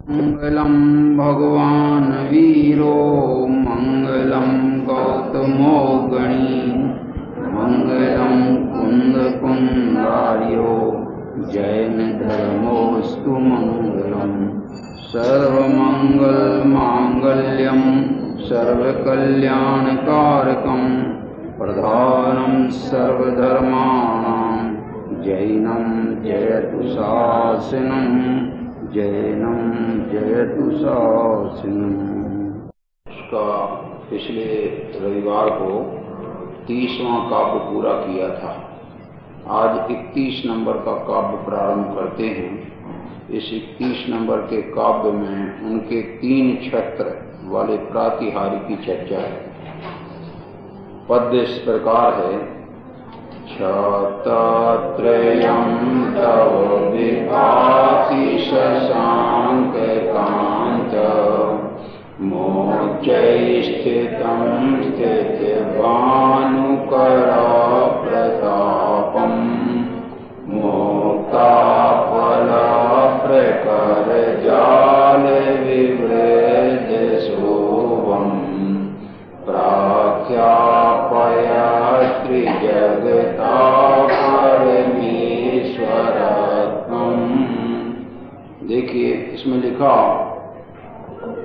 मंगलम भगवान वीरो मंगलम गौतमो गणी मंगलम कुंद कुंदार्यो जैन धर्मोस्तु मंगलम सर्वमंगल मांगल्यम सर्वकल्याणकारकम प्रधानम सर्वधर्माणां जैनम जयतु शासनम जैनम जयतु शासनम। उसका पिछले रविवार को 30वां काव्य पूरा किया था। आज 31 नंबर का काव्य प्रारंभ करते हैं। इस 31 नंबर के काव्य में उनके 3 छत्र वाले प्रातिहार्य की चर्चा है। पद्य इस प्रकार है। छत्रत्रयं तव विभाति शशांक कांत मोक्षैस्थितं स्थितभानुकरा प्रतापम् मोक्ताफला प्रकरजाल विवृज शोभम् प्राख्यापया त्रिजगता परमेश्वरत्वम्। देखिए इसमें लिखा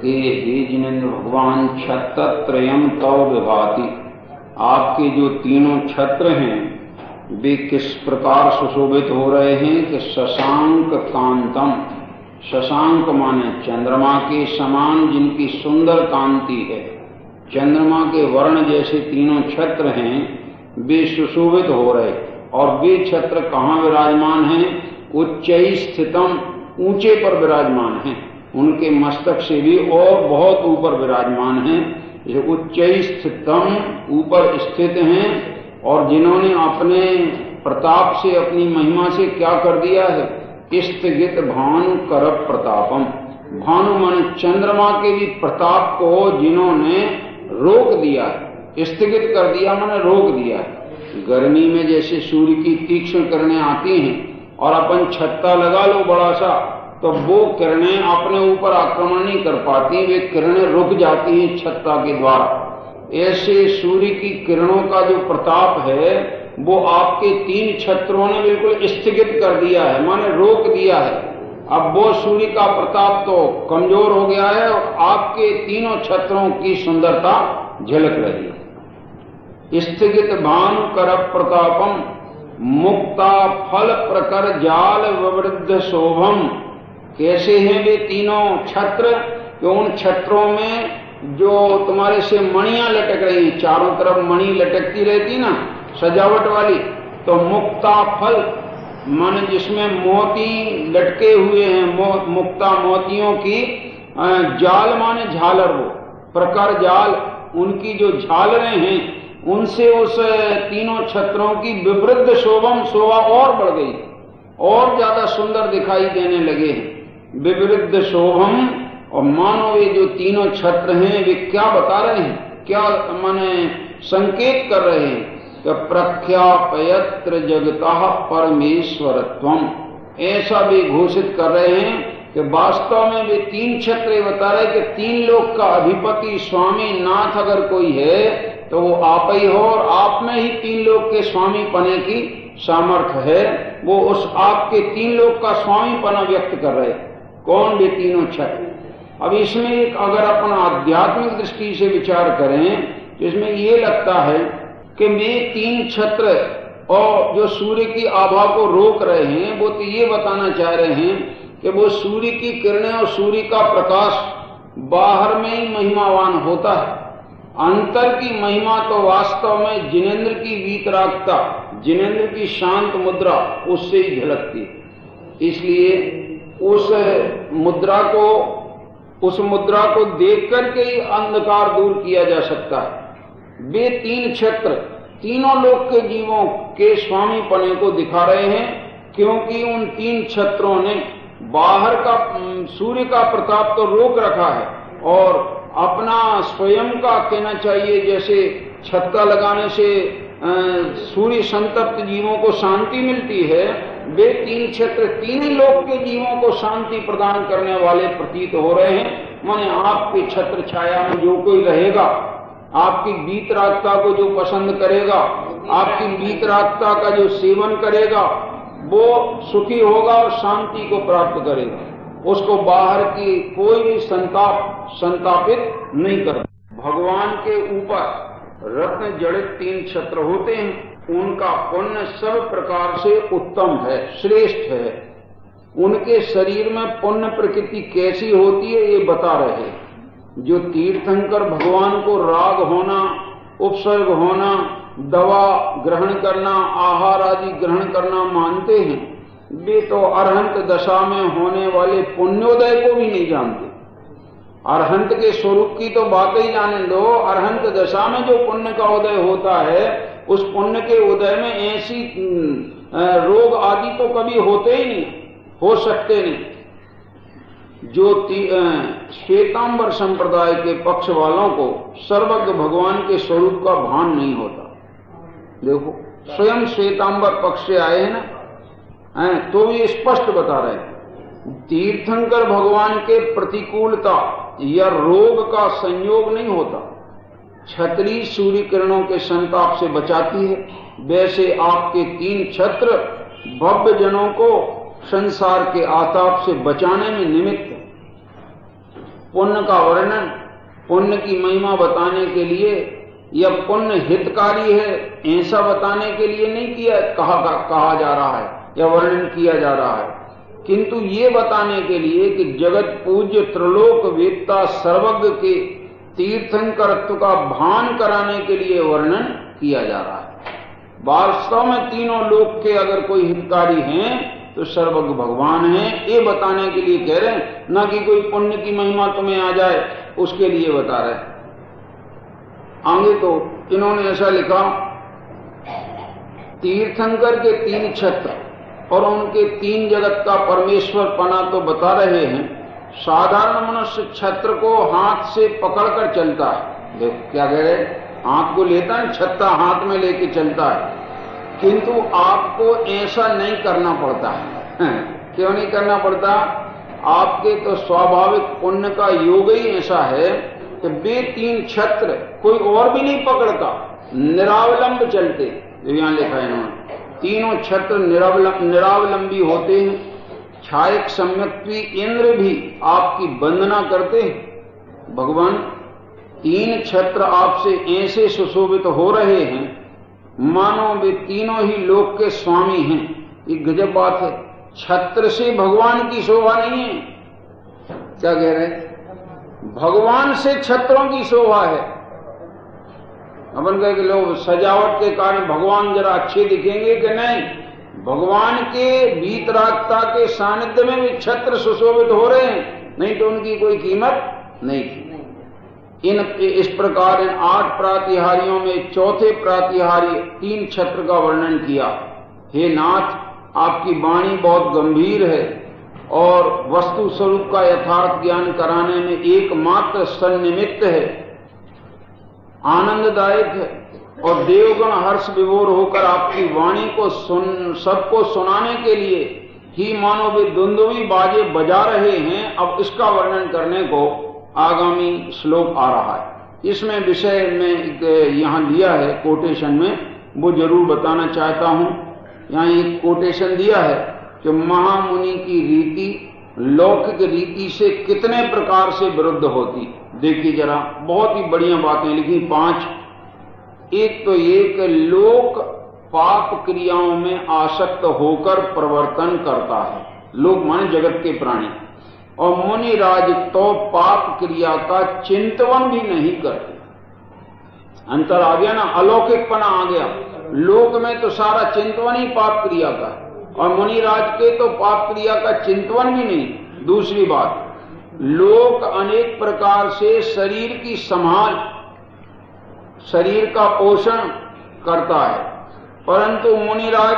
कि हे जिनेन्द्र भगवान छत्रत्रयम् तव विभाति, आपके जो तीनों छत्र हैं वे किस प्रकार सुशोभित हो रहे हैं कि शशांक कांतम, शशांक माने चंद्रमा के समान जिनकी सुंदर कांति है, चंद्रमा के वर्ण जैसे तीनों छत्र हैं वे सुशोभित हो रहे। और वे छत्र कहाँ विराजमान हैं? उच्चै स्थितम, ऊंचे पर विराजमान हैं, उनके मस्तक से भी और बहुत ऊपर विराजमान हैं। उच्चै स्थितम, ऊपर स्थित हैं। और जिन्होंने अपने प्रताप से, अपनी महिमा से क्या कर दिया है? स्थगित भानु कर प्रतापम, भानु माने चंद्रमा के भी प्रताप को जिन्होंने रोक दिया है, स्थगित कर दिया माने रोक दिया है। गर्मी में जैसे सूर्य की तीक्ष्ण किरणें आती हैं और अपन छत्ता लगा लो बड़ा सा, तो वो किरणें अपने ऊपर आक्रमण नहीं कर पाती, वे किरणें रुक जाती हैं छत्ता के द्वारा। ऐसे सूर्य की किरणों का जो प्रताप है वो आपके 3 छत्रों ने बिल्कुल स्थगित कर दिया है, माने रोक दिया है। अब वो सूर्य का प्रताप तो कमजोर हो गया है और आपके तीनों छत्रों की सुंदरता झलक रही है। स्थगित भानु कर प्रतापम मुक्ता फल प्रकर जाल विवृद्ध शोभम। कैसे हैं वे तीनों छत्र? कि उन छत्रों में जो तुम्हारे से मणियां लटक रही, चारों तरफ मणि लटकती रहती ना सजावट वाली, तो मुक्ता फल माने जिसमें मोती लटके हुए हैं, मुक्ता मोतियों की जाल माने झालर, वो प्रकार जाल, उनकी जो झालरें हैं उनसे उस तीनों छत्रों की विवृद्ध शोभम, शोभा और बढ़ गई, और ज्यादा सुंदर दिखाई देने लगे हैं। विवृद्ध शोभम, और मानो ये जो तीनों छत्र हैं वे क्या बता रहे हैं, क्या माने संकेत कर रहे हैं कि प्रख्यापयत्र जगता परमेश्वरत्वम, ऐसा भी घोषित कर रहे हैं कि वास्तव में वे 3 छत्र बता रहे कि 3 लोक का अधिपति स्वामी नाथ अगर कोई है तो वो आप ही हो, और आप में ही 3 लोक के स्वामी पने की सामर्थ्य है। वो उस आपके 3 लोक का स्वामी पना व्यक्त कर रहे। कौन वे तीनों छत्र? अब इसमें एक अगर अपन आध्यात्मिक दृष्टि से विचार करें तो इसमें ये लगता है कि वे 3 छत्र और जो सूर्य की आभा को रोक रहे हैं वो तो ये बताना चाह रहे हैं कि वो सूर्य की किरणें और सूर्य का प्रकाश बाहर में ही महिमावान होता है। अंतर की महिमा तो वास्तव में जिनेन्द्र की वीतरागता, जिनेन्द्र की शांत मुद्रा उससे ही झलकती। इसलिए उस मुद्रा को देख करके ही अंधकार दूर किया जा सकता है। वे 3 छत्र तीनों लोक के जीवों के स्वामी पने को दिखा रहे हैं, क्योंकि उन 3 छत्रों ने बाहर का सूर्य का प्रताप तो रोक रखा है और अपना स्वयं का कहना चाहिए, जैसे छत्ता लगाने से सूर्य संतप्त जीवों को शांति मिलती है, वे तीन क्षेत्र तीन ही लोक के जीवों को शांति प्रदान करने वाले प्रतीत हो रहे हैं। माने आपके छत्र छाया में जो कोई रहेगा, आपकी वीतरागता को जो पसंद करेगा, आपकी वीतरागता का जो सेवन करेगा, वो सुखी होगा और शांति को प्राप्त करेगा। उसको बाहर की कोई भी संतापित नहीं करता। भगवान के ऊपर रत्न जड़ित तीन छत्र होते हैं, उनका पुण्य सब प्रकार से उत्तम है, श्रेष्ठ है। उनके शरीर में पुण्य प्रकृति कैसी होती है ये बता रहे। जो तीर्थंकर भगवान को राग होना, उपसर्ग होना, दवा ग्रहण करना, आहार आदि ग्रहण करना मानते हैं, वे तो अरहंत दशा में होने वाले पुण्योदय को भी नहीं जानते। अरहंत के स्वरूप की तो बात ही जाने दो। अरहंत दशा में जो पुण्य का उदय होता है, उस पुण्य के उदय में ऐसी रोग आदि तो कभी होते ही नहीं, हो सकते नहीं। जो श्वेतांबर संप्रदाय के पक्ष वालों को सर्वज्ञ भगवान के स्वरूप का भान नहीं होता। देखो स्वयं श्वेतांबर पक्ष से आए हैं ना, तो ये स्पष्ट बता रहे हैं तीर्थंकर भगवान के प्रतिकूलता या रोग का संयोग नहीं होता। छतरी सूर्य किरणों के संताप से बचाती है, वैसे आपके तीन छत्र भव्य जनों को संसार के आताप से बचाने में निमित्त है। पुण्य का वर्णन पुण्य की महिमा बताने के लिए या पुण्य हितकारी है ऐसा बताने के लिए नहीं कहा जा रहा है या वर्णन किया जा रहा है, किंतु ये बताने के लिए कि जगत पूज्य त्रिलोक वेत्ता सर्वज्ञ के तीर्थंकरत्व का भान कराने के लिए वर्णन किया जा रहा है। वास्तव में तीनों लोक के अगर कोई हितकारी हैं तो सर्वज्ञ भगवान हैं, ये बताने के लिए कह रहे हैं, न कि कोई पुण्य की महिमा तुम्हें आ जाए उसके लिए बता रहे हैं। आगे तो इन्होंने ऐसा लिखा, तीर्थंकर के तीन छत्र और उनके तीन जगत का परमेश्वर पना तो बता रहे हैं। साधारण मनुष्य छत्र को हाथ से पकड़कर चलता है। देखो क्या कह रहे, हाथ को लेता है, छत्ता हाथ में लेके चलता है, किंतु आपको ऐसा नहीं करना पड़ता है। क्यों नहीं करना पड़ता? आपके तो स्वाभाविक पुण्य का योग ही ऐसा है कि वे तीन छत्र कोई और भी नहीं पकड़ता, निरावलंब चलते। जो यहां लिखा है इन्होंने, तीनों छत्र निरावलंबी होते हैं। छायक सम्यक्त्वी इंद्र भी आपकी वंदना करते हैं। भगवान तीन छत्र आपसे ऐसे सुशोभित हो रहे हैं मानो वे तीनों ही लोक के स्वामी हैं। ये गजब बात है। छत्र से भगवान की शोभा नहीं है। क्या कह रहे हैं? भगवान से छत्रों की शोभा है। अपन कहे कि लोग सजावट के कारण भगवान जरा अच्छे दिखेंगे कि नहीं, भगवान के वीतरागता के सानिध्य में भी छत्र सुशोभित हो रहे हैं, नहीं तो उनकी कोई कीमत नहीं थी। इस प्रकार इन 8 प्रातिहारियों में चौथे प्रातिहार्य तीन छत्र का वर्णन किया। हे नाथ, आपकी वाणी बहुत गंभीर है और वस्तु स्वरूप का यथार्थ ज्ञान कराने में एकमात्र सन्निमित्त है, आनंददायक है, और देवगण हर्ष विभोर होकर आपकी वाणी को सबको सुनाने के लिए ही मानो वे दुंदुभी बाजे बजा रहे हैं। अब इसका वर्णन करने को आगामी श्लोक आ रहा है। इसमें विषय में यहां लिया है कोटेशन में, वो जरूर बताना चाहता हूं। यहां एक कोटेशन दिया है कि महामुनि की रीति लौकिक रीति से कितने प्रकार से विरुद्ध होती। देखिए जरा, बहुत ही बढ़िया बातें लिखी 5। एक तो ये कि लोक पाप क्रियाओं में आसक्त होकर प्रवर्तन करता है। लोक माने जगत के प्राणी। और मुनिराज तो पाप क्रिया का चिंतवन भी नहीं करते। अंतर आ गया ना, अलौकिकपना आ गया। लोक में तो सारा चिंतवन ही पाप क्रिया का है, और मुनिराज के तो पाप क्रिया का चिंतवन भी नहीं। दूसरी बात, लोक अनेक प्रकार से शरीर की संभाल, शरीर का पोषण करता है, परंतु मुनिराज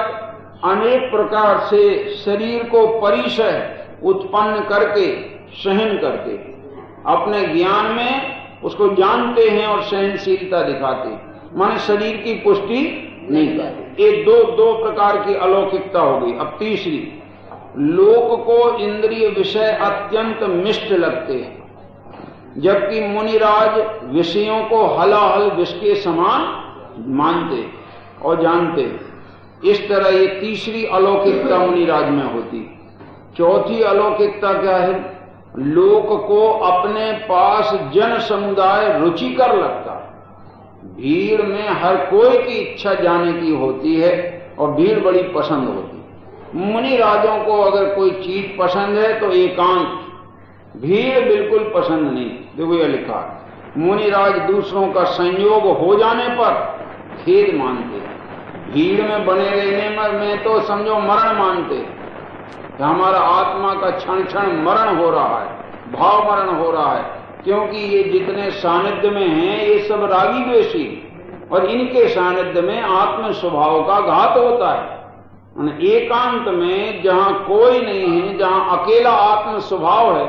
अनेक प्रकार से शरीर को परिशय उत्पन्न करके सहन करते, अपने ज्ञान में उसको जानते हैं और सहनशीलता दिखाते, माने शरीर की पुष्टि नहीं करते। ये दो प्रकार की अलौकिकता हो गई। अब तीसरी, लोक को इंद्रिय विषय अत्यंत मिष्ट लगते हैं, जबकि मुनिराज विषयों को हलाहल विष के समान मानते और जानते। इस तरह ये तीसरी अलौकिकता मुनिराज में होती। चौथी अलौकिकता क्या है? लोक को अपने पास जन समुदाय रुचिकर लगता है। भीड़ में हर कोई की इच्छा जाने की होती है और भीड़ बड़ी पसंद होती है। मुनि राजों को अगर कोई चीज पसंद है तो एकांत, भीड़ बिल्कुल पसंद नहीं। देखो यह लिखा है, मुनि राज दूसरों का संयोग हो जाने पर खेद मानते, भीड़ में बने रहने में तो समझो मरण मानते, कि हमारा आत्मा का क्षण क्षण मरण हो रहा है, भाव मरण हो रहा है, क्योंकि ये जितने सानिध्य में हैं ये सब रागी द्वेषी, और इनके सानिध्य में आत्म स्वभाव का घात होता है। एकांत में जहां कोई नहीं है, जहां अकेला आत्म स्वभाव है,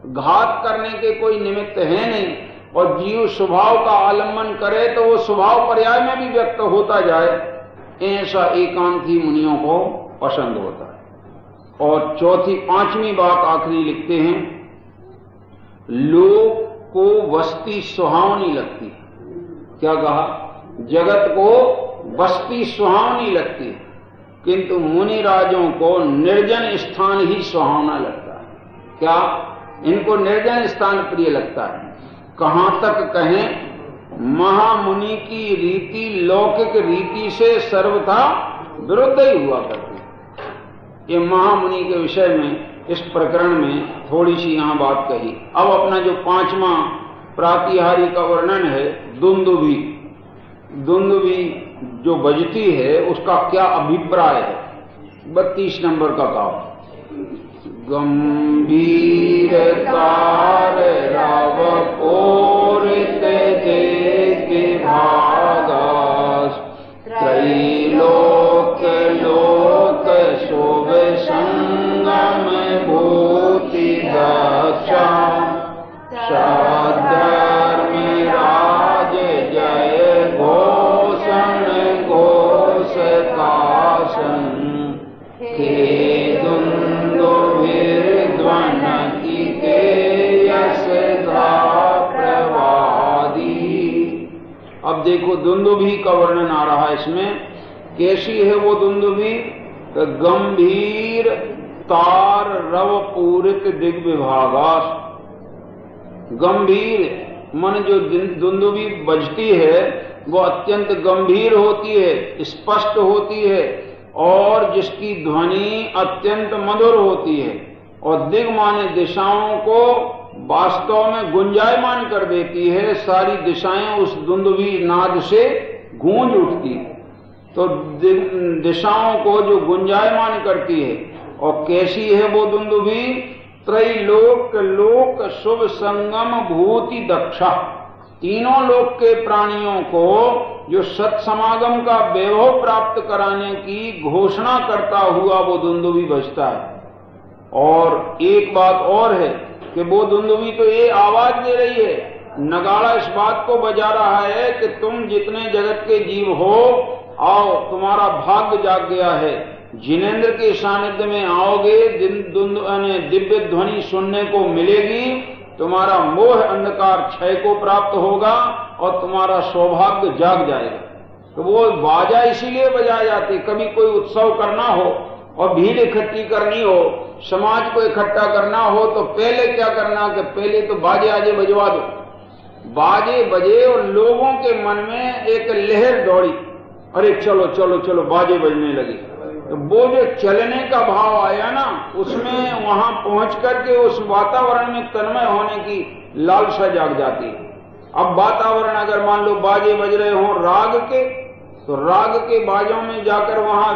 घात करने के कोई निमित्त है नहीं, और जीव स्वभाव का आलम्बन करे तो वो स्वभाव पर्याय में भी व्यक्त होता जाए, ऐसा एकांत ही मुनियों को पसंद होता है। और चौथी पांचवी बात आखिरी लिखते हैं, लोक को वस्ती सुहावनी लगती। क्या कहा? जगत को वस्ती सुहावनी लगती, किंतु मुनि राजों को निर्जन स्थान ही सुहावना लगता है। क्या? इनको निर्जन स्थान प्रिय लगता है। कहां तक कहें, महामुनि की रीति लौकिक रीति से सर्वथा विरुद्ध ही हुआ करती। ये महामुनि के विषय में इस प्रकरण में थोड़ी सी यहां बात कही। अब अपना जो पांचवा प्रातिहारी का वर्णन है, दुंदुभी, दुंदुभी जो बजती है उसका क्या अभिप्राय है? 32 नंबर का काम। गंभीर तार रव पूरित देख भागास, त्रैलोक लोक शुभ संगम भूति दक्षा, सधर्म राज जय घोषण घोष कासन, अब देखो दुंदुभी का वर्णन आ रहा है इसमें। कैसी है वो दुंदुभी? गंभीर तार रव पूरित दिग्विभागास। गंभीर मन जो दुंदुभी बजती है वो अत्यंत गंभीर होती है, स्पष्ट होती है, और जिसकी ध्वनि अत्यंत मधुर होती है, और दिग माने दिशाओं को वास्तव में गुंजायमान कर देती है। सारी दिशाएं उस दुंदुभी नाद से गूंज उठती, तो दिशाओं को जो गुंजायमान करती है। और कैसी है वो दुंदुभी? त्रैलोक लोक शुभ संगम भूति दक्षा। तीनों लोक के प्राणियों को जो सत्समागम का वैभव प्राप्त कराने की घोषणा करता हुआ वो दुंदुभी बजता है। और एक बात और है कि वो दुंदुभी तो ये आवाज दे रही है, नगाड़ा इस बात को बजा रहा है कि तुम जितने जगत के जीव हो, आओ, तुम्हारा भाग्य जाग गया है, जिनेंद्र के सानिध्य में आओगे, दिव्य ध्वनि सुनने को मिलेगी, तुम्हारा मोह अंधकार क्षय को प्राप्त होगा और तुम्हारा सौभाग्य जाग जाएगा। तो वो बाजा इसीलिए बजाया जाती, कभी कोई उत्सव करना हो और भीड़ इकट्ठी करनी हो, समाज को इकट्ठा करना हो, तो पहले क्या करना कि पहले तो बाजे आजे बजवा दो। बाजे बजे और लोगों के मन में एक लहर दौड़ी, अरे चलो चलो चलो, बाजे बजने लगे। तो वो जो चलने का भाव आया ना, उसमें वहां पहुंच करके उस वातावरण में तन्मय होने की लालसा जाग जाती है। अब वातावरण अगर मान लो बाजे बज रहे हो राग के, तो राग के बाजों में जाकर वहां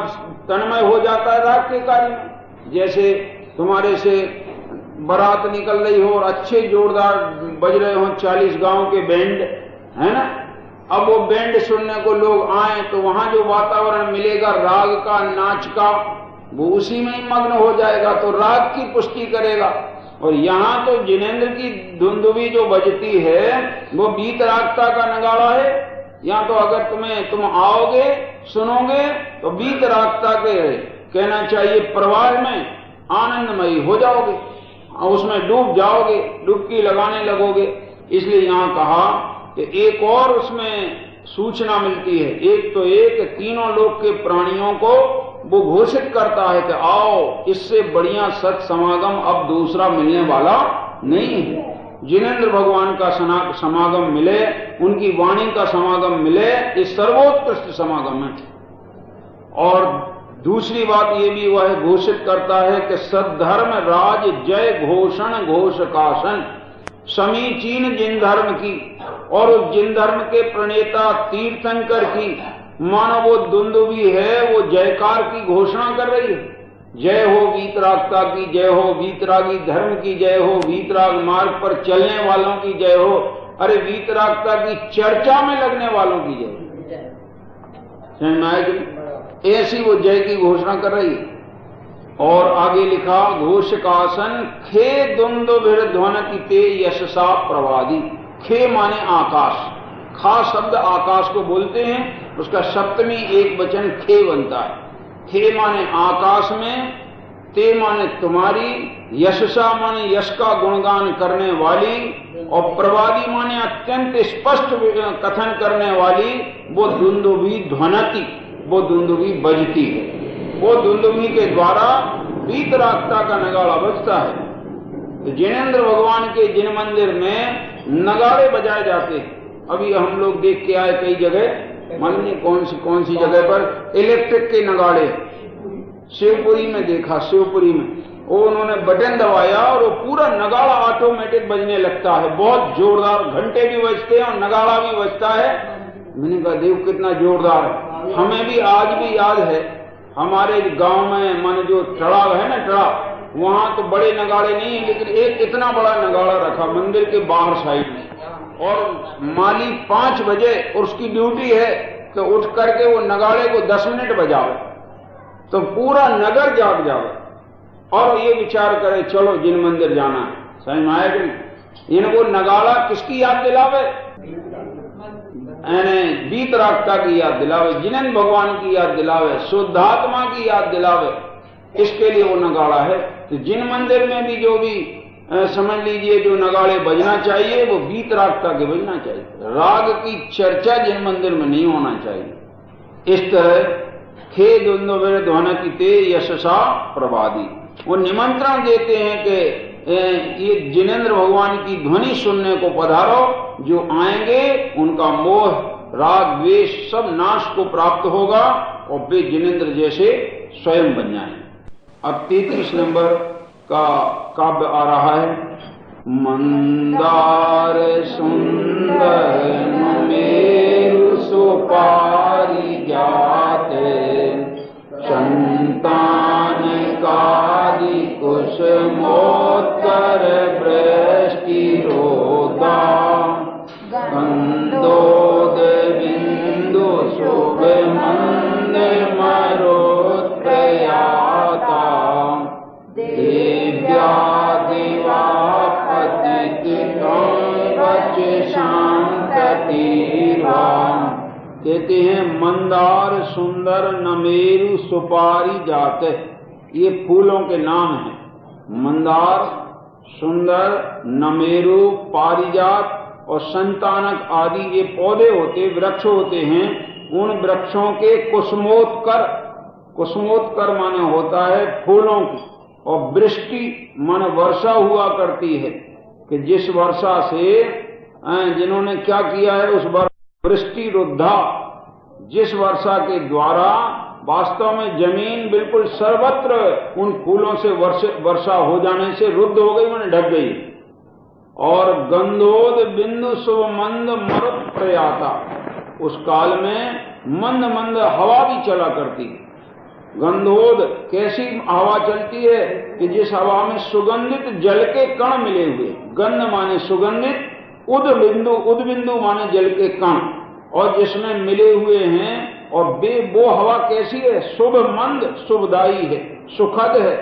तन्मय हो जाता है राग के कार्य में। जैसे तुम्हारे से बारात निकल रही हो और अच्छे जोरदार बज रहे हो 40 गांव के बैंड, है ना, अब वो बैंड सुनने को लोग आए तो वहां जो वातावरण मिलेगा राग का, नाच का, वो उसी में ही मग्न हो जाएगा, तो राग की पुष्टि करेगा। और यहाँ तो जिनेंद्र की धुंधुवी जो बजती है वो बीतरागता का नगाड़ा है। यहाँ तो अगर तुम आओगे, सुनोगे तो वीतरागता के कहना चाहिए प्रवाह में आनंदमयी हो जाओगे, उसमें डूब जाओगे, डुबकी लगाने लगोगे। इसलिए यहां कहा कि एक और उसमें सूचना मिलती है। एक तो एक तीनों लोक के प्राणियों को वो घोषित करता है कि आओ, इससे बढ़िया सत समागम अब दूसरा मिलने वाला नहीं है। जिनेंद्र भगवान का समागम मिले, उनकी वाणी का समागम मिले, इस सर्वोत्कृष्ट समागम है। और दूसरी बात ये भी वह घोषित करता है कि सद्धर्म राज जय घोषण घोषकासन, समीचीन जिन धर्म की और उस जिन धर्म के प्रणेता तीर्थंकर की मानो वो दुंदुभी है, वो जयकार की घोषणा कर रही है। जय हो वीतरागता की, जय हो वीतरागी धर्म की, जय हो वीतराग मार्ग पर चलने वालों की जय हो, अरे वीतरागता की चर्चा में लगने वालों की जय हो। ऐसी वो जय की घोषणा कर रही है। और आगे लिखा घोषकासन खे दुंदुभिर ध्वनति ते यशसा प्रवादी। खे माने आकाश, खा शब्द आकाश को बोलते हैं, उसका सप्तमी एक वचन खे बनता है। खे माने आकाश में, ते माने तुम्हारी, यशसा माने यश का गुणगान करने वाली, और प्रवादी माने अत्यंत स्पष्ट कथन करने वाली वो दुंदुभी ध्वनति, वो दुंदुभी बजती है। वो दुंदुभी के द्वारा वीतरागता का नगाड़ा बजता है। तो जिनेंद्र भगवान के जिन मंदिर में नगाड़े बजाए जाते हैं, अभी हम लोग देख के आए कई जगह, मालूम नहीं कौन सी जगह पर इलेक्ट्रिक के नगाड़े। शिवपुरी में देखा, शिवपुरी में वो उन्होंने बटन दबाया और वो पूरा नगाड़ा ऑटोमेटिक बजने लगता है, बहुत जोरदार, घंटे भी बजते हैं और नगाड़ा भी बजता है। मैंने कहा देव कितना जोरदार है। हमें भी आज भी याद है, हमारे गांव में मन जो टड़ाव है ना, टड़ाव, वहां तो बड़े नगाड़े नहीं है, लेकिन एक इतना बड़ा नगाड़ा रखा मंदिर के बाहर साइड में, और माली 5 बजे और उसकी ड्यूटी है कि उठ करके वो नगाड़े को 10 मिनट बजावे तो पूरा नगर जाग जावे और ये विचार करे चलो जिन मंदिर जाना है। समझ में आया कि नहीं? इनको नगाड़ा किसकी याद दिलावे? वीतरागता की याद दिलावे, जिनेंद्र भगवान की याद दिलावे, शुद्धात्मा की याद दिलावे, इसके लिए वो नगाड़ा है। तो जिन मंदिर में भी जो भी समझ लीजिए जो नगाड़े बजना चाहिए वो वीतरागता के बजना चाहिए। राग की चर्चा जिन मंदिर में नहीं होना चाहिए। इस तरह खे दुंदुभिर ध्वनति ते यशसा प्रवादी, वो निमंत्रण देते हैं कि ये जिनेंद्र भगवान की ध्वनि सुनने को पधारो, जो आएंगे उनका मोह राग द्वेष सब नाश को प्राप्त होगा और वे जिनेंद्र जैसे स्वयं बन जाएंगे। अब 33 नंबर का काव्य आ रहा है। मंदार सुंदर मेरु सुपारी जाते, संतान कादि कुसुमोत्तर वृष्टि रोदा, गंधोद बिंदु शुभ मंद मरोत प्रयाता, दिव्या दिवा पतित वच शांततीर्वा। कहते हैं मंदार सुंदर नमेरु सुपारी जाते, ये फूलों के नाम हैं। मंदार, सुंदर, नमेरु, पारिजात और संतानक आदि ये पौधे होते, वृक्ष होते हैं। उन वृक्षों के कुसुमोत्कर, कुसुमोत्कर माने होता है फूलों की, और वृष्टि माने वर्षा हुआ करती है कि जिस वर्षा से जिन्होंने क्या किया है उस वृष्टि रुद्धा, जिस वर्षा के द्वारा वास्तव में जमीन बिल्कुल सर्वत्र उन फूलों से वर्षा हो जाने से रुद्ध हो गई, मैंने ढक गई। और गंधोद बिंदु शुभ मंद मरुत प्रयाता, उस काल में मंद मंद हवा भी चला करती। गंधोद कैसी हवा चलती है कि जिस हवा में सुगंधित जल के कण मिले हुए, गंध माने सुगंधित, उद्बिंदु माने जल के कण, और जिसमें मिले हुए हैं। और वो हवा कैसी है? शुभ मंद, शुभदायी है, सुखद है।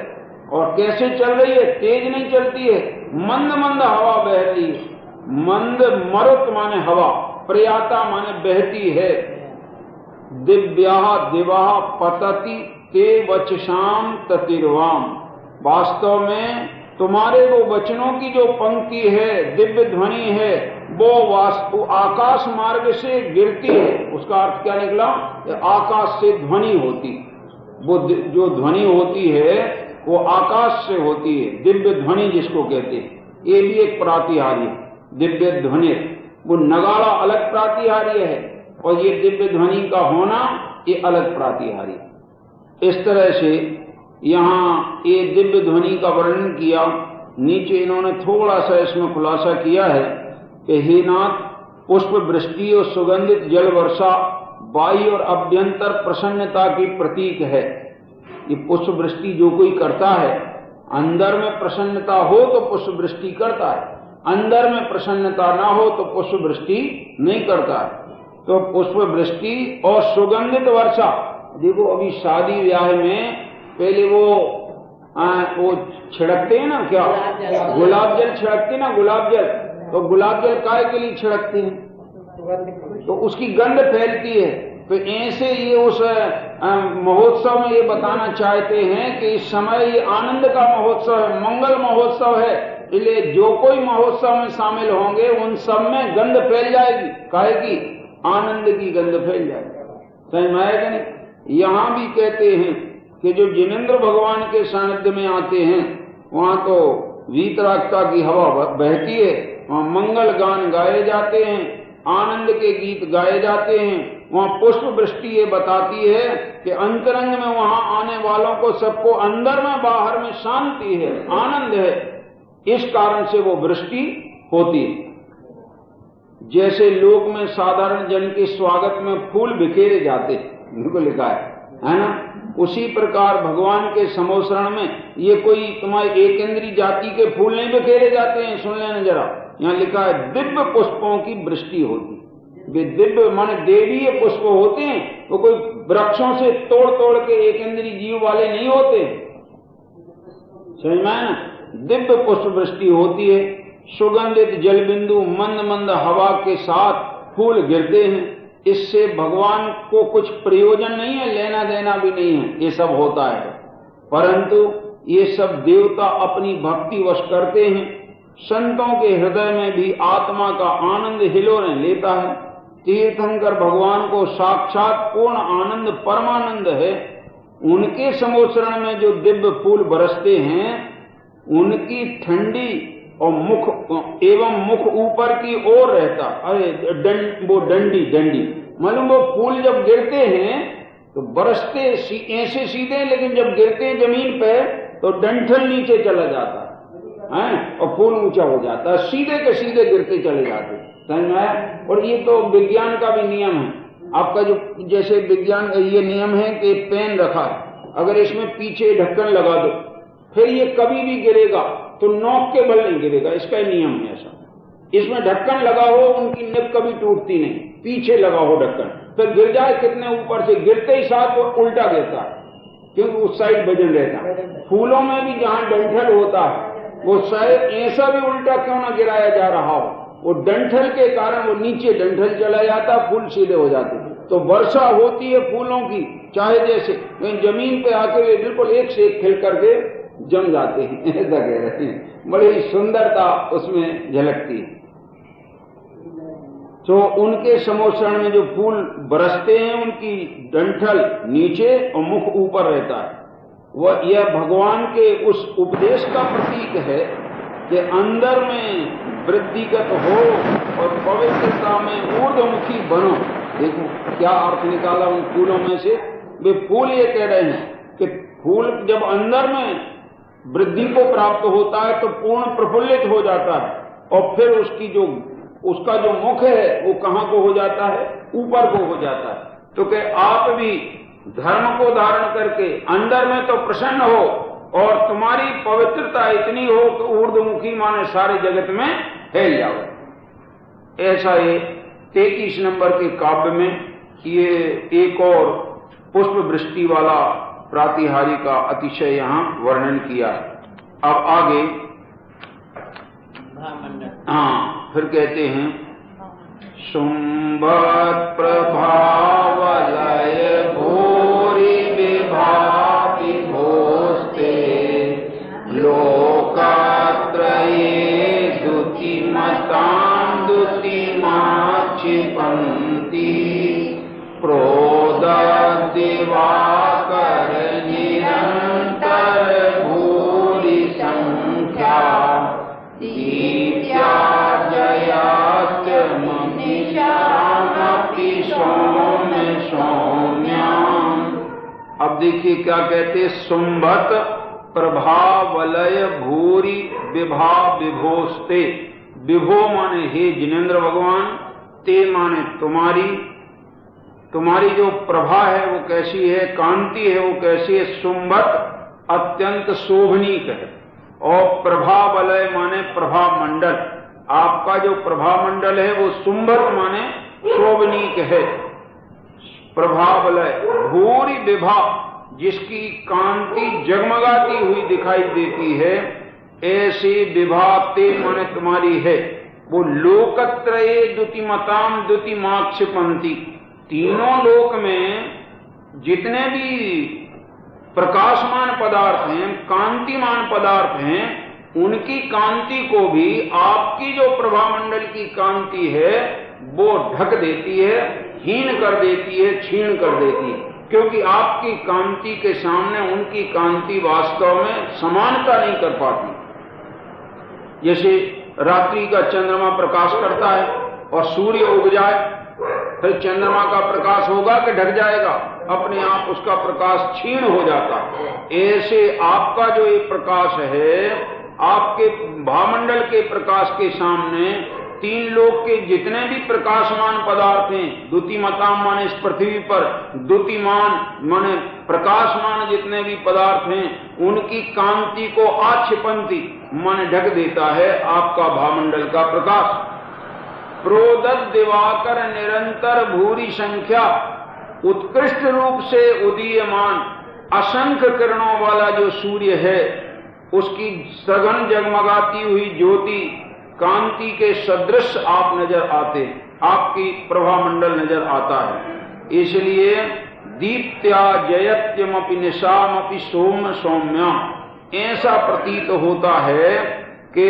और कैसे चल रही है? तेज नहीं चलती है, मंद मंद हवा बह रही है। मंद मरुत माने हवा, प्रयाता माने बहती है। दिव्या दिवा पतति ते वचसाम ततिर्वाम। वास्तव में तुम्हारे वो वचनों की जो पंक्ति है, दिव्य ध्वनि है, वो आकाश मार्ग से गिरती है। उसका अर्थ क्या निकला? आकाश से ध्वनि होती, वो जो ध्वनि होती है वो आकाश से होती है, दिव्य ध्वनि जिसको कहते हैं। ये भी एक प्रातिहार्य, दिव्य ध्वनि। वो नगाड़ा अलग प्रातिहार्य है और ये दिव्य ध्वनि का होना ये अलग प्रातिहार्य। इस तरह से यहाँ ये दिव्य ध्वनि का वर्णन किया। नीचे इन्होंने थोड़ा सा इसमें खुलासा किया है कि हे नाथ, पुष्प वृष्टि और सुगंधित जल वर्षा बाह्य और अभ्यंतर प्रसन्नता की प्रतीक है। ये पुष्प वृष्टि जो कोई करता है, अंदर में प्रसन्नता हो तो पुष्प वृष्टि करता है, अंदर में प्रसन्नता ना हो तो पुष्प वृष्टि नहीं करता है। तो पुष्प वृष्टि और सुगंधित वर्षा। देखो अभी शादी ब्याह में पहले वो छिड़कते हैं ना, क्या गुलाब जल छिड़कते ना, गुलाब जल। तो गुलाब जल काय के लिए छिड़कते हैं? तो उसकी गंध फैलती है। तो ऐसे ये उस महोत्सव में ये बताना चाहते हैं कि इस समय ये आनंद का महोत्सव है, मंगल महोत्सव है। इसलिए जो कोई महोत्सव में शामिल होंगे उन सब में गंध फैल जाएगी, काहे की? आनंद की गंध फैल जाएगी। समझ में आएगा नहीं? यहां भी कहते हैं कि जो जिनेंद्र भगवान के सानिध्य में आते हैं वहां तो वीतरागता की हवा बहती है, वहां मंगल गान गाए जाते हैं, आनंद के गीत गाए जाते हैं। वहां पुष्प वृष्टि ये बताती है कि अंतरंग में वहां आने वालों को सबको अंदर में बाहर में शांति है, आनंद है। इस कारण से वो वृष्टि होती है। जैसे लोक में साधारण जन के स्वागत में फूल बिखेरे जाते हैं, इनको लिखा है ना? उसी प्रकार भगवान के समोसरण में ये कोई तुम्हारी एक इंद्री जाति के फूल नहीं बिखेरे जाते हैं। सुन लेना जरा, यहाँ लिखा है दिव्य पुष्पों की वृष्टि होती। वे दिव्य माने देवीय पुष्प होते हैं, वो कोई वृक्षों से तोड़ तोड़ के एक इंद्री जीव वाले नहीं होते। समझ में आया ना? दिव्य पुष्प वृष्टि होती है, सुगंधित जल बिंदु मंद मंद हवा के साथ फूल गिरते हैं। इससे भगवान को कुछ प्रयोजन नहीं है, लेना देना भी नहीं है, ये सब होता है। परंतु ये सब देवता अपनी भक्ति वश करते हैं। संतों के हृदय में भी आत्मा का आनंद हिलोरें लेता है। तीर्थंकर भगवान को साक्षात पूर्ण आनंद परमानंद है। उनके समोसरण में जो दिव्य फूल बरसते हैं, उनकी ठंडी और मुख ऊपर की ओर रहता। अरे वो डंडी मालूम, वो फूल जब गिरते हैं तो बरसते ऐसे सीधे, लेकिन जब गिरते हैं जमीन पे तो डंठल नीचे चला जाता है और फूल ऊंचा हो जाता है, सीधे के सीधे गिरते चले जाते। समझ में आया? और ये तो विज्ञान का भी नियम है आपका। जो जैसे विज्ञान का ये नियम है कि पेन रखा है, अगर इसमें पीछे ढक्कन लगा दो फिर ये कभी भी गिरेगा तो नोक के बल नहीं गिरेगा, इसका ही नियम है ऐसा। इसमें ढक्कन लगा हो, उनकी निब कभी टूटती नहीं। पीछे लगा हो ढक्कन, फिर गिर जाए कितने ऊपर से, गिरते ही साथ वो उल्टा गिरता है, क्योंकि उस साइड वजन रहता है। फूलों में भी जहां डंठल होता है वो शायद ऐसा भी उल्टा क्यों ना गिराया जा रहा हो, वो डंठल के कारण वो नीचे डंठल चला जाता, फूल सीधे हो जाते। तो वर्षा होती है फूलों की, चाहे जैसे जमीन पे आके वे बिल्कुल एक से एक खिल करके जम जाते हैं, ऐसा कह रहे हैं। बड़ी सुंदरता उसमें झलकती है। तो उनके समोसरण में जो फूल बरसते हैं, उनकी डंठल नीचे और मुख ऊपर रहता है। वह यह भगवान के उस उपदेश का प्रतीक है कि अंदर में वृद्धिगत हो और पवित्रता में ऊर्ध्वमुखी बनो। देखो क्या अर्थ निकाला उन फूलों में से। वे फूल ये कह रहे हैं कि फूल जब अंदर में वृद्धि को प्राप्त होता है तो पूर्ण प्रफुल्लित हो जाता है, और फिर उसका जो मुख है वो कहां को हो जाता है? ऊपर को हो जाता है। तो कि आप भी धर्म को धारण करके अंदर में तो प्रसन्न हो और तुम्हारी पवित्रता इतनी हो कि ऊर्ध्वमुखी माने सारे जगत में फैल जाओ। ऐसा ये 33 नंबर के काव्य में ये एक और पुष्प वृष्टि वाला प्रातिहारी का अतिशय यहाँ वर्णन किया। अब आगे फिर कहते हैं शुंभत प्रभावलय भूरि विभाति भोस्ते लोकात्रये दुतिमतां दुतिमाक्षिपन्ति प्रोदद्दिवाकर निरन्तर भूरि संख्या दीप्या जयास्तमनिशामपि सौम्य सौम्याम्। अब देखिए क्या कहते, शुंभत प्रभावलय भूरि विभा विभोस्ते। विभो माने हे जिनेन्द्र भगवान, ते माने तुम्हारी जो प्रभा है वो कैसी है, कांति है वो कैसी है। शुंभत अत्यंत शोभनीक है। और प्रभावलय माने प्रभा मंडल, आपका जो प्रभा मंडल है वो शुंभत माने शोभनीक है। प्रभावलय भूरि विभा, जिसकी कांति जगमगाती हुई दिखाई देती है, ऐसी विभा ते माने तुम्हारी है। वो लोकत्रये द्युतिमताम द्युतिमाक्षिपन्ति, तीनों लोक में जितने भी प्रकाशमान पदार्थ हैं, कांतिमान पदार्थ हैं, उनकी कांति को भी आपकी जो प्रभामंडल की कांति है वो ढक देती है, हीन कर देती है, क्षीण कर देती है। क्योंकि आपकी कांति के सामने उनकी कांति वास्तव में समानता नहीं कर पाती। जैसे रात्रि का चंद्रमा प्रकाश करता है और सूर्य उग जाए, फिर चंद्रमा का प्रकाश होगा कि ढक जाएगा, अपने आप उसका प्रकाश क्षीण हो जाता है। ऐसे आपका जो ये प्रकाश है, आपके भामंडल के प्रकाश के सामने तीन लोक के जितने भी प्रकाशमान पदार्थ हैं, द्युतिमताम माने इस पृथ्वी पर, द्युतिमान माने प्रकाशमान जितने भी पदार्थ हैं, उनकी कांति को आक्षिपन्ति माने ढक देता है आपका भामंडल का प्रकाश। प्रोदत दिवाकर निरंतर भूरि संख्या, उत्कृष्ट रूप से उदीयमान असंख्य किरणों वाला जो सूर्य है, उसकी सघन जगमगाती हुई ज्योति कांति के सदृश आप नजर आते, आपकी प्रभामंडल नजर आता है। इसलिए दीप्त्या जयत्यमपि निशामपि सौम्य सौम्या, ऐसा प्रतीत होता है कि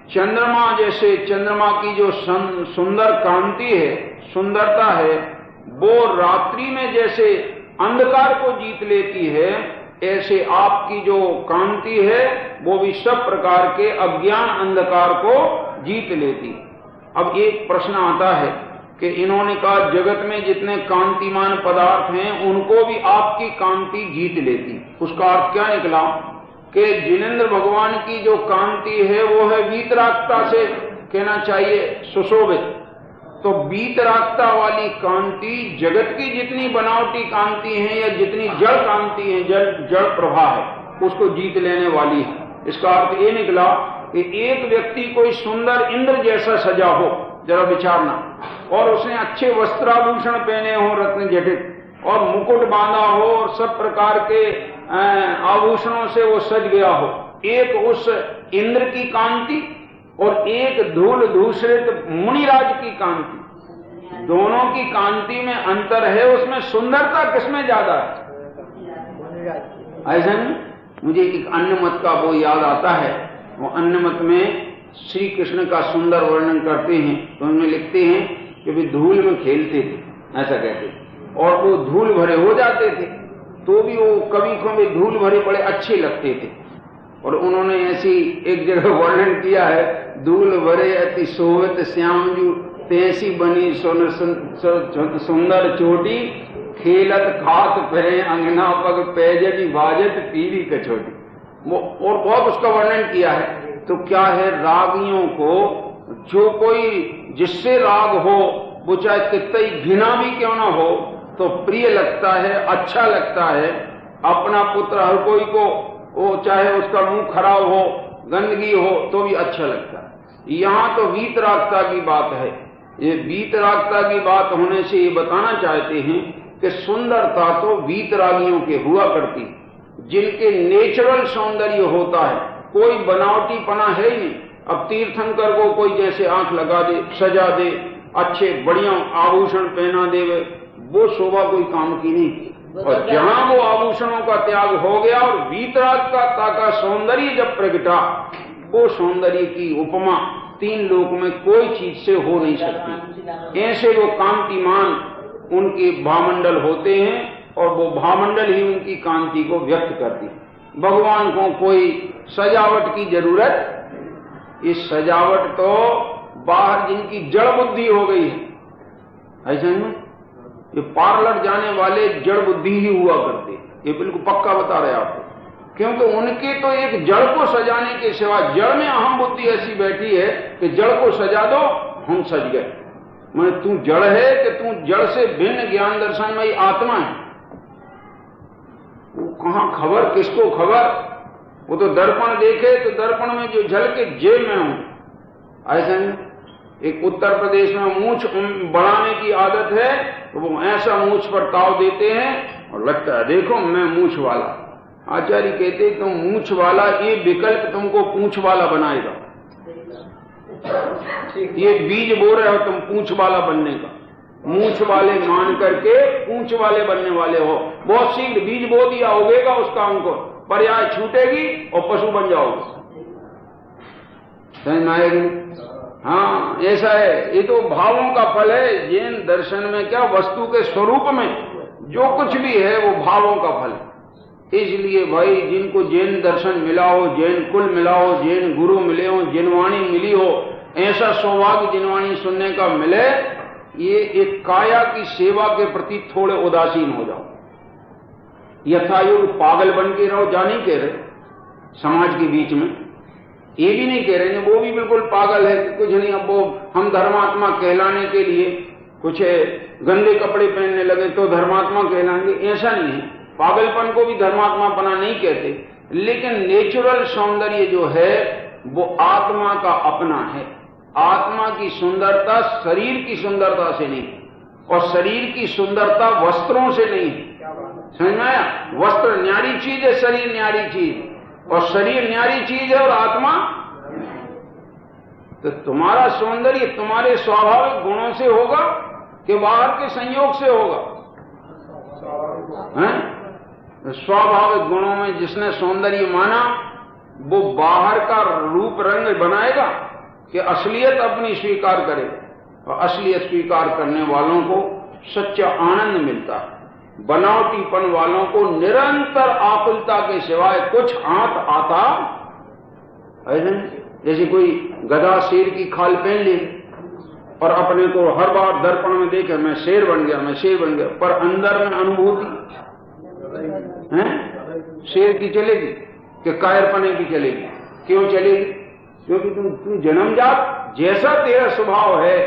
चंद्रमा जैसे, चंद्रमा की जो सुंदर कांति है, सुंदरता है, वो रात्रि में जैसे अंधकार को जीत लेती है, ऐसे आपकी जो कांति है वो भी सब प्रकार के अज्ञान अंधकार को जीत लेती। अब एक प्रश्न आता है कि इन्होंने कहा जगत में जितने कांतिमान पदार्थ हैं उनको भी आपकी कांति जीत लेती। उसका अर्थ क्या निकला कि जिनेन्द्र भगवान की जो कांति है वो है वीतरागता से, कहना चाहिए सुशोभित। तो वीतरागता वाली कांति जगत की जितनी बनावटी कांति है या जितनी जड़ कांति है, जड़ प्रभा है, उसको जीत लेने वाली है। इसका अर्थ ये निकला कि एक व्यक्ति कोई सुंदर इंद्र जैसा सजा हो, जरा विचारना, और उसने अच्छे वस्त्राभूषण पहने हो रत्न जटित, और मुकुट बांधा हो और सब प्रकार के आभूषणों से वो सज गया हो। एक उस इंद्र की कांति और एक धूल धूसरित मुनिराज की कांति, दोनों की कांति में अंतर है। उसमें सुंदरता किसमें ज्यादा है? ऐसा नहीं, मुझे एक अन्य मत का वो याद आता है। वो अन्य मत में श्री कृष्ण का सुंदर वर्णन करते हैं, तो उनमें लिखते हैं कि वे धूल में खेलते थे, ऐसा कहते, और वो धूल भरे हो जाते थे, तो भी वो कभी कभी धूल भरे बड़े अच्छे लगते थे। और उन्होंने ऐसी एक जगह वर्णन किया है, धूल भरे अति शोभित श्यामजू तैसी बनी सुंदर चोटी, खेलत खात पहरे अंगना पग पैजगी बाजत पीली कचोटी। और बहुत उसका वर्णन किया है। तो क्या है, रागियों को जो कोई जिससे राग हो, वो चाहे कितना ही घृणा भी क्यों ना हो, तो प्रिय लगता है, अच्छा लगता है। अपना पुत्र हर कोई को, वो चाहे उसका मुंह खराब हो, गंदगी हो, तो भी अच्छा लगता है। यहाँ तो वीतरागता की बात है। ये वीतरागता की बात होने से ये बताना चाहते हैं कि सुंदरता तो वीतरागियों के हुआ करती, जिनके नेचुरल सौंदर्य होता है, कोई बनावटी पना है ही नहीं। अब तीर्थंकर को कोई जैसे आंख लगा दे, सजा दे, अच्छे बढ़िया आभूषण पहना देवे, वो शोभा कोई काम की नहीं। और जहां वो आभूषणों का त्याग हो गया और वीतरागता का सौंदर्य जब प्रगटा, वो सौंदर्य की उपमा तीन लोक में कोई चीज से हो नहीं सकती। ऐसे वो कांतिमान उनके भामंडल होते हैं और वो भामंडल ही उनकी कांति को व्यक्त करती। भगवान को कोई सजावट की जरूरत, इस सजावट तो बाहर जिनकी जड़ बुद्धि हो गई है, ऐसा नहीं, ये पार्लर जाने वाले जड़ बुद्धि ही हुआ करते, ये बिल्कुल पक्का बता रहे आपको। क्योंकि उनके तो एक जड़ को सजाने के सिवा, जड़ में अहम बुद्धि ऐसी बैठी है कि जड़ को सजा दो, हम सज गए। मैं तू जड़ है कि तू जड़ से भिन्न ज्ञान दर्शनमयी आत्मा है, वो कहां खबर, किसको खबर? वो तो दर्पण देखे तो दर्पण में जो झलके जेब में हूं, ऐसा नहीं। एक उत्तर प्रदेश में मूंछ बढ़ाने की आदत है, तो वो ऐसा मूंछ पर ताव देते हैं और लगता है देखो मैं मूंछ वाला। आचार्य कहते तुम मूंछ वाला, ये विकल्प तुमको पूंछ वाला बनाएगा। ये बीज बो रहे हो तुम पूंछ वाला बनने का, मूंछ वाले मान करके पूंछ वाले बनने वाले हो। बहुत शीघ्र बीज बो दिया, उगेगा उसका अंकुर, पर्याय छूटेगी और पशु बन जाओगे। समझ में आएगी? हाँ, ऐसा है। ये तो भावों का फल है। जैन दर्शन में क्या, वस्तु के स्वरूप में जो कुछ भी है वो भावों का फल है। इसलिए भाई जिनको जैन दर्शन मिला हो, जैन कुल मिला हो, जैन गुरु मिले हो, जिनवाणी मिली हो, ऐसा सौभाग्य जिनवाणी सुनने का मिले, ये एक काया की सेवा के प्रति थोड़े उदासीन हो जाओ। यथायोग पागल बन के रहो, जा नहीं कह रहे समाज के बीच में, ये भी नहीं कह रहे वो भी बिल्कुल पागल है, कुछ नहीं। अब वो हम धर्मात्मा कहलाने के लिए कुछ गंदे कपड़े पहनने लगे तो धर्मात्मा कहलाएंगे, ऐसा नहीं है। पागलपन को भी धर्मात्मा बना नहीं कहते, लेकिन नेचुरल सौंदर्य जो है वो आत्मा का अपना है। आत्मा की सुंदरता शरीर की सुंदरता से नहीं, और शरीर की सुंदरता वस्त्रों से नहीं है। समझ में आया? वस्त्र न्यारी चीज है, शरीर न्यारी चीज, और शरीर न्यारी चीज है और आत्मा। तो तुम्हारा सौंदर्य तुम्हारे स्वाभाविक गुणों से होगा कि बाहर के संयोग से होगा? हैं? स्वाभाविक गुणों में जिसने सौंदर्य माना वो बाहर का रूप रंग बनाएगा कि असलियत अपनी स्वीकार करे, और असलियत स्वीकार करने वालों को सच्चा आनंद मिलता है। बनावटीपन वालों को निरंतर आकुलता के सिवाय कुछ हाथ आता है। जैसे कोई गधा शेर की खाल पहन ले और अपने को हर बार दर्पण में देखे मैं शेर बन गया, मैं शेर बन गया, पर अंदर में अनुभूति है शेर की चलेगी कि कायरपने की चलेगी? क्यों चलेगी? क्योंकि तुम जन्मजात जैसा तेरा स्वभाव है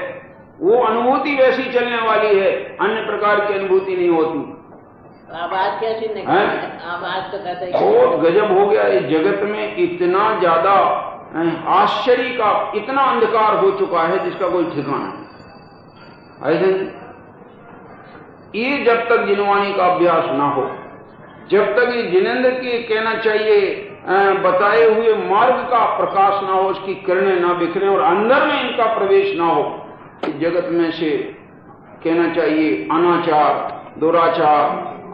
वो अनुभूति वैसी चलने वाली है, अन्य प्रकार की अनुभूति नहीं होती। आवाज कैसी निकली? आवाज तो कहते बहुत गजब हो गया इस जगत में, इतना ज्यादा आश्चर्य का इतना अंधकार हो चुका है जिसका कोई ठिकाना नहीं। ऐसे ये जब तक जिनवाणी का अभ्यास ना हो, जब तक ये जिनेंद्र की कहना चाहिए बताए हुए मार्ग का प्रकाश ना हो, उसकी किरणें ना बिखरें और अंदर में इनका प्रवेश ना हो, इस जगत में से कहना चाहिए अनाचार, दुराचार,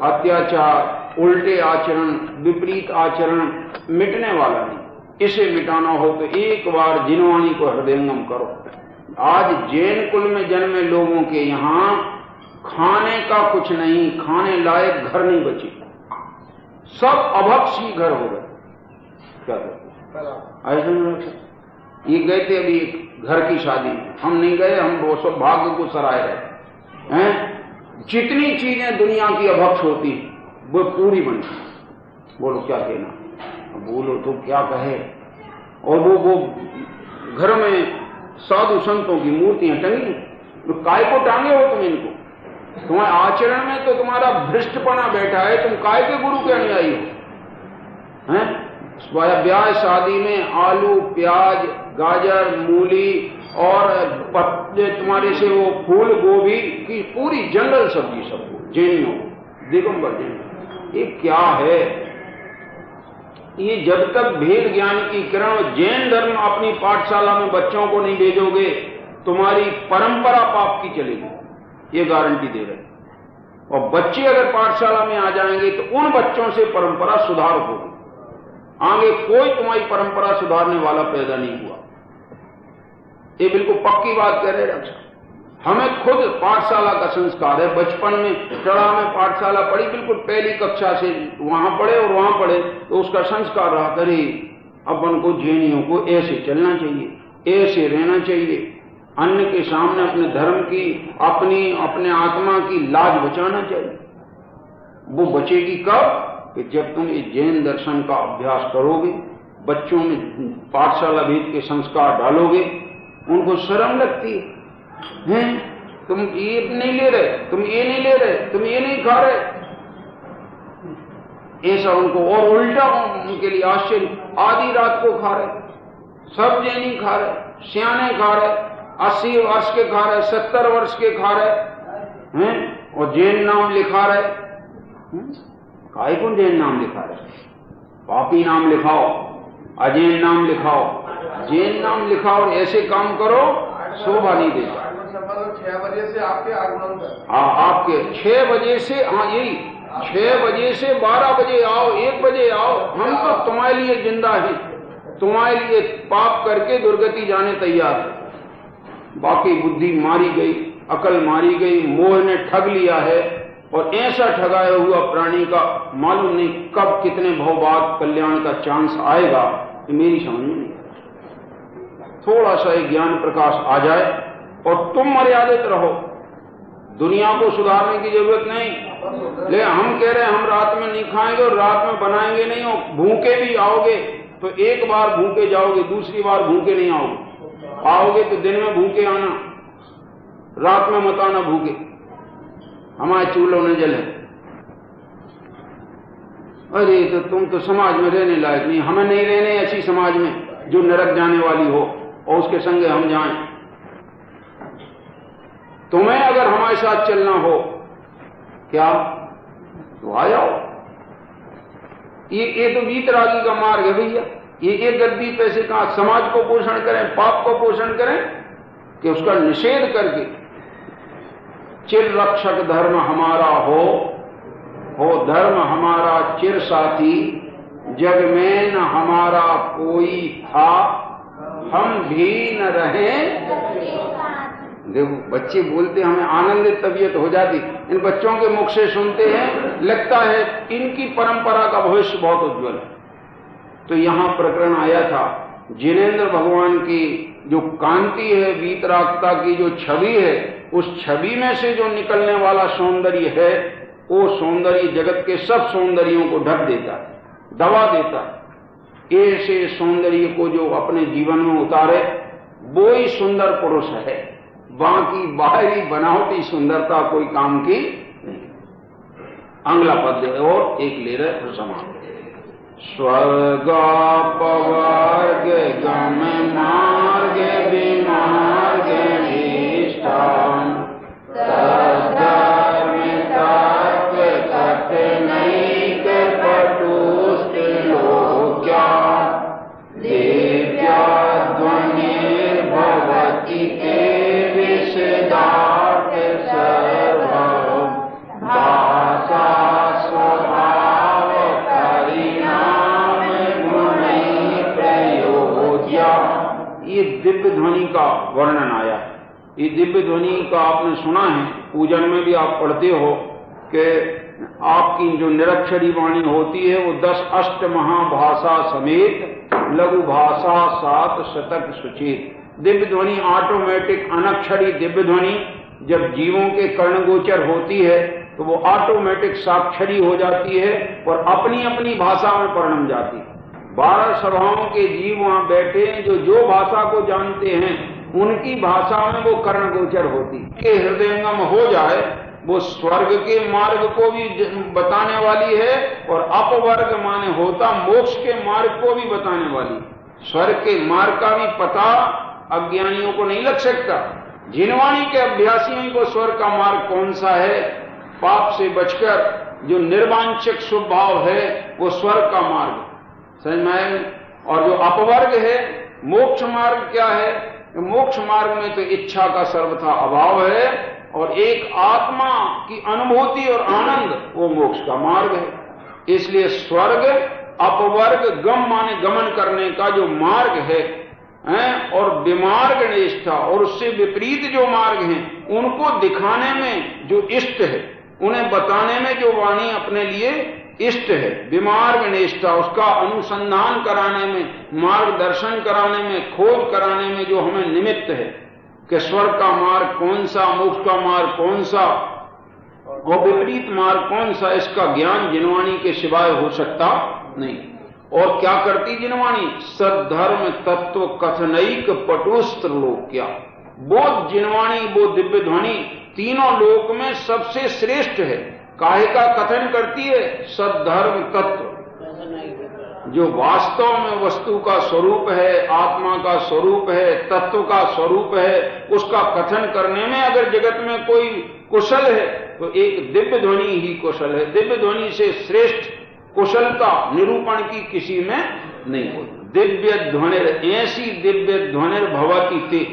अत्याचार, उल्टे आचरण, विपरीत आचरण मिटने वाला नहीं। इसे मिटाना हो तो एक बार जिनवाणी को हृदयंगम करो। आज जैन कुल में जन्मे लोगों के यहाँ खाने का कुछ नहीं, खाने लायक घर नहीं बची, सब अभक्षी घर हो गए। क्या ऐसा नहीं? ये गए थे अभी घर की शादी में, हम नहीं गए, हम वो सब भाग्य को सराय रहे हैं। जितनी चीजें दुनिया की अभक्ष होती वो पूरी बनती। बोलो क्या कहना? बोलो तो क्या कहे। और वो घर में साधु संतों की मूर्तियां टंगी, तो काय को टांगे हो तुम इनको? तुम्हारे आचरण में तो तुम्हारा भ्रष्टपना बैठा है, तुम काय के गुरु के अनुयायी हो? हैं? ब्याह शादी में आलू, प्याज, गाजर, मूली और पत्ते तुम्हारे से वो फूल गोभी की पूरी जंगल सब्जी, सब जैनियों दिगंबर जैन। ये क्या है? ये जब तक भेद ज्ञान की किरण, जैन धर्म अपनी पाठशाला में बच्चों को नहीं भेजोगे तुम्हारी परंपरा पाप की चलेगी, ये गारंटी दे रहे हैं। और बच्चे अगर पाठशाला में आ जाएंगे तो उन बच्चों से परंपरा सुधार होगी। आगे कोई तुम्हारी परंपरा सुधारने वाला पैदा नहीं हुआ। ये बिल्कुल पक्की बात कह रहे रक्षा। हमें खुद पाठशाला का संस्कार है। बचपन में टड़ा में पाठशाला पढ़ी, बिल्कुल पहली कक्षा से वहां पढ़े और वहां पढ़े, तो उसका संस्कार रहा करे अपन को जैनियों को ऐसे चलना चाहिए, ऐसे रहना चाहिए, अन्य के सामने अपने धर्म की, अपने आत्मा की लाज बचाना चाहिए। वो बचेगी कब? कि जब तुम इस जैन दर्शन का अभ्यास करोगे, बच्चों में पाठशाला भेद के संस्कार डालोगे, उनको शर्म लगती है, तुम ये नहीं ले रहे, तुम ये नहीं ले रहे, तुम ये नहीं खा रहे, ऐसा उनको। और उल्टा उनके लिए आश्चर्य, आधी रात को खा रहे, सब जैनी खा रहे, सियाने खा रहे, 80 वर्ष के खा रहे, 70 वर्ष के खा रहे हैं, और जैन नाम लिखा रहे। काहे को जैन नाम लिखा रहे? पापी नाम लिखाओ, अजैन नाम लिखाओ, जैन नाम लिखाओ और ऐसे काम करो, शोभा नहीं देता। 6 बजे से आपके आगमन कर, हाँ आपके 6 बजे से, हाँ यही 6 बजे से 12 बजे आओ, 1 बजे आओ, हम तो तुम्हारे लिए जिंदा हैं, तुम्हारे लिए पाप करके दुर्गति जाने तैयार है। बाकी बुद्धि मारी गई, अकल मारी गई, मोह ने ठग लिया है, और ऐसा ठगाया हुआ प्राणी का मालूम नहीं कब कितने भाव बाद कल्याण का चांस आएगा, ये मेरी समझ में नहीं। थोड़ा सा एक ज्ञान प्रकाश आ जाए और तुम मर्यादित रहो। दुनिया को सुधारने की जरूरत नहीं। लेकिन हम कह रहे हैं हम रात में नहीं खाएंगे और रात में बनाएंगे नहीं, और भूखे भी आओगे तो एक बार भूखे जाओगे, दूसरी बार भूखे नहीं आओगे। आओगे तो दिन में भूखे आना, रात में मत आना भूखे, हमारे चूल्हों ने जले। अरे तो तुम तो समाज में रहने लायक नहीं। हमें नहीं रहने ऐसी समाज में जो नरक जाने वाली हो और उसके संगे हम जाएं। तुम्हें अगर हमारे साथ चलना हो क्या तो आ जाओ। ये तो वीतरागी का मार्ग है भैया। ये गद्दी पैसे कहां समाज को पोषण करें, पाप को पोषण करें, कि उसका निषेध करके चिर रक्षक धर्म हमारा हो धर्म हमारा चिर साथी, जग में न हमारा कोई था, हम भी न रहे। देखो बच्चे बोलते, हमें आनंदित तबीयत हो जाती इन बच्चों के मुख से सुनते हैं, लगता है इनकी परंपरा का भविष्य बहुत उज्जवल है। तो यहां प्रकरण आया था, जिनेंद्र भगवान की जो कांति है, वीतरागता की जो छवि है, उस छवि में से जो निकलने वाला सौंदर्य है, वो सौंदर्य जगत के सब सौंदर्यों को ढक देता है, दबा देता है। ऐसे सौंदर्य को जो अपने जीवन में उतारे वो ही सुंदर पुरुष है। बाकी बाहरी बनावटी सुंदरता कोई काम की नहीं। अगला पद और एक ले रहे समान। स्वर्गापवर्ग गम मार्ग विमार्ग विष्टान तद्धर्म तत्व कथनैक पटुस्त लोक्या दिव्या ध्वनिर्भवति ते विशदार्थ सर्वं भाषा स्वभाव परिणाम गुणैः प्रयोज्या। ये दिव्य ध्वनि का वर्णन आया। ये दिव्य ध्वनि का आपने सुना है, पूजन में भी आप पढ़ते हो कि आपकी जो निरक्षरी वाणी होती है वो 10 अष्ट महाभाषा समेत लघु भाषा 7 शतक सुचेत। दिव्य ध्वनि ऑटोमेटिक अनक्षरी दिव्य ध्वनि जब जीवों के कर्णगोचर होती है तो वो ऑटोमेटिक साक्षरी हो जाती है और अपनी अपनी भाषा में परिणम जाती है। 12 सभाओं के जीव वहां बैठे हैं जो भाषा को जानते हैं, उनकी भाषा में वो कर्णगोचर होती के हृदयंगम हो जाए, वो स्वर्ग के मार्ग को भी बताने वाली है और अपवर्ग माने होता मोक्ष के मार्ग को भी बताने वाली। स्वर्ग के मार्ग का भी पता अज्ञानियों को नहीं लग सकता। जिनवाणी के अभ्यासियों को स्वर्ग का मार्ग कौन सा है, पाप से बचकर जो निर्वांछक स्वभाव है वो स्वर्ग का मार्ग समझ में आए। और जो अपवर्ग है मोक्ष मार्ग क्या है, मोक्ष मार्ग में तो इच्छा का सर्वथा अभाव है, और एक आत्मा की अनुभूति और आनंद वो मोक्ष का मार्ग है। इसलिए स्वर्ग अपवर्ग गम माने गमन करने का जो मार्ग है, और विमार्ग निष्ठा और उससे विपरीत जो मार्ग हैं, उनको दिखाने में जो इष्ट है, उन्हें बताने में जो वाणी अपने लिए इष्ट है, विमार्ग निष्ठा उसका अनुसंधान कराने में, मार्गदर्शन कराने में, खोज कराने में जो हमें निमित्त है कि स्वर्ग का मार्ग कौन सा, मोक्ष का मार्ग कौन सा और विपरीत मार्ग कौन सा, इसका ज्ञान जिनवाणी के सिवाय हो सकता नहीं। और क्या करती जिनवाणी? सद्धर्म तत्व कथनैक पटुस्त्र लोक। क्या वो जिनवाणी, वो दिव्य ध्वनि तीनों लोक में सबसे श्रेष्ठ है। काहे का कथन करती है? सद्धर्म तत्व, जो वास्तव में वस्तु का स्वरूप है, आत्मा का स्वरूप है, तत्व का स्वरूप है, उसका कथन करने में अगर जगत में कोई कुशल है तो एक दिव्य ध्वनि ही कुशल है। दिव्य ध्वनि से श्रेष्ठ कुशलता निरूपण की किसी में नहीं होती। दिव्य ध्वनिर, ऐसी दिव्य ध्वनिर भवती थी,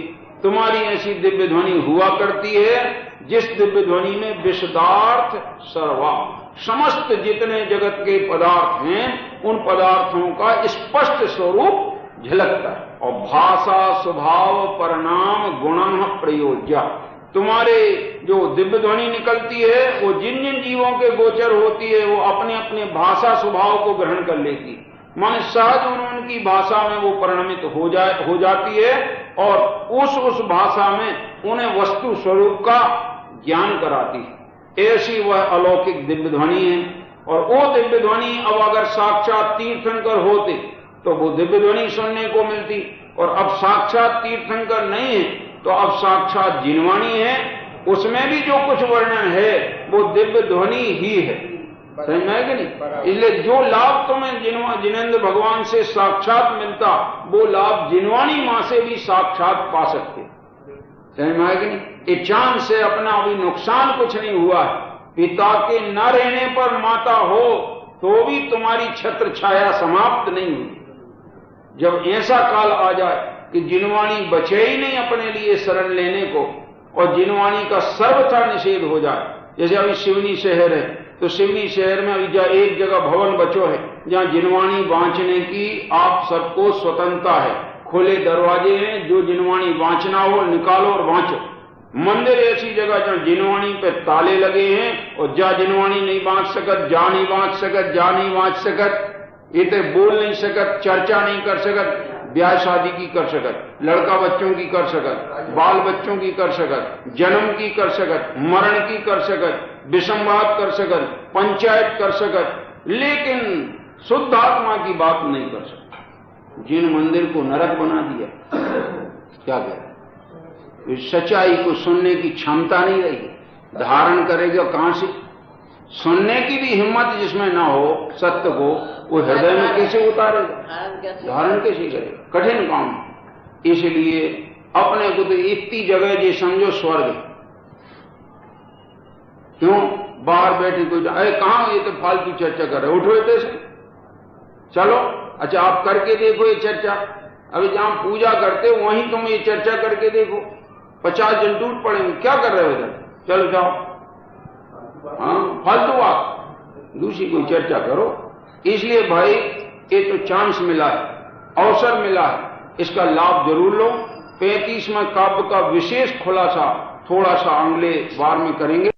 तुम्हारी ऐसी दिव्य ध्वनि हुआ करती है जिस दिव्य ध्वनि में विशदार्थ सर्वा, समस्त जितने जगत के पदार्थ हैं उन पदार्थों का स्पष्ट स्वरूप झलकता है। और भाषा स्वभाव परिणाम गुणम प्रयोज्य, तुम्हारे जो दिव्य ध्वनि निकलती है वो जिन जिन जीवों के गोचर होती है वो अपने अपने भाषा स्वभाव को ग्रहण कर लेती, माने सहज उनकी भाषा में वो परिणमित हो जाती है, और उस भाषा में उन्हें वस्तु स्वरूप का ज्ञान कराती है। ऐसी वह अलौकिक दिव्य ध्वनि है। और वो दिव्य ध्वनि अब अगर साक्षात तीर्थंकर होते तो वो दिव्य ध्वनि सुनने को मिलती, और अब साक्षात तीर्थंकर नहीं है तो अब साक्षात जिनवाणी है, उसमें भी जो कुछ वर्णन है वो दिव्य ध्वनि ही है। समझ में है कि नहीं? इसलिए जो लाभ तुम्हें जिनेंद्र भगवान से साक्षात मिलता वो लाभ जिनवाणी मां से भी साक्षात पा सकते। समझ में है कि नहीं? ये चांद से अपना अभी नुकसान कुछ नहीं हुआ है। पिता के न रहने पर माता हो तो भी तुम्हारी छत्र छाया समाप्त नहीं हुई। जब ऐसा काल आ जाए कि जिनवाणी बचे ही नहीं अपने लिए शरण लेने को, और जिनवाणी का सर्वथा निषेध हो जाए, जैसे अभी शिवनी शहर है तो शिवनी शहर में अभी एक जगह भवन बचो है जहां जिनवाणी बांचने की आप सबको स्वतंत्रता है, खुले दरवाजे हैं, जो जिनवाणी बांचना हो निकालो और बांचो। मंदिर ऐसी जगह जहां जिनवाणी पे ताले लगे हैं और जा जिनवाणी नहीं बांच सकत, जा नहीं बांच सकत, जा नहीं बांच सकत, इतने बोल नहीं सकत, चर्चा नहीं कर सकत, ब्याह शादी की कर सकत, लड़का बच्चों की कर सकत, बाल बच्चों की कर सकत, जन्म की कर सकत, मरण की कर सकत, विसंवाद कर सकत, पंचायत कर सकत, लेकिन शुद्ध आत्मा की बात नहीं कर सकत। जिन मंदिर को नरक बना दिया, क्या करें? सच्चाई को सुनने की क्षमता नहीं रही, धारण करेगा कहां से? सुनने की भी हिम्मत जिसमें ना हो सत्य को, वो हृदय में कैसे उतारेगा? धारण कैसे करेगा? कठिन काम। इसलिए अपने को तो इतनी जगह जी समझो स्वर्ग है। क्यों बाहर बैठे कोई अरे कहां, ये तो फालतू चर्चा कर रहे, उठो इतने से चलो। अच्छा आप करके देखो ये चर्चा, अभी जहां पूजा करते हो वहीं तुम ये चर्चा करके देखो, 50 जन टूट पड़ेंगे, क्या कर रहे हो इधर, चलो जाओ। हाँ फालतू बात, दूसरी कोई चर्चा करो। इसलिए भाई ये तो चांस मिला है, अवसर मिला है, इसका लाभ जरूर लो। 35वें काव्य का विशेष खुलासा थोड़ा सा अगले बार में करेंगे।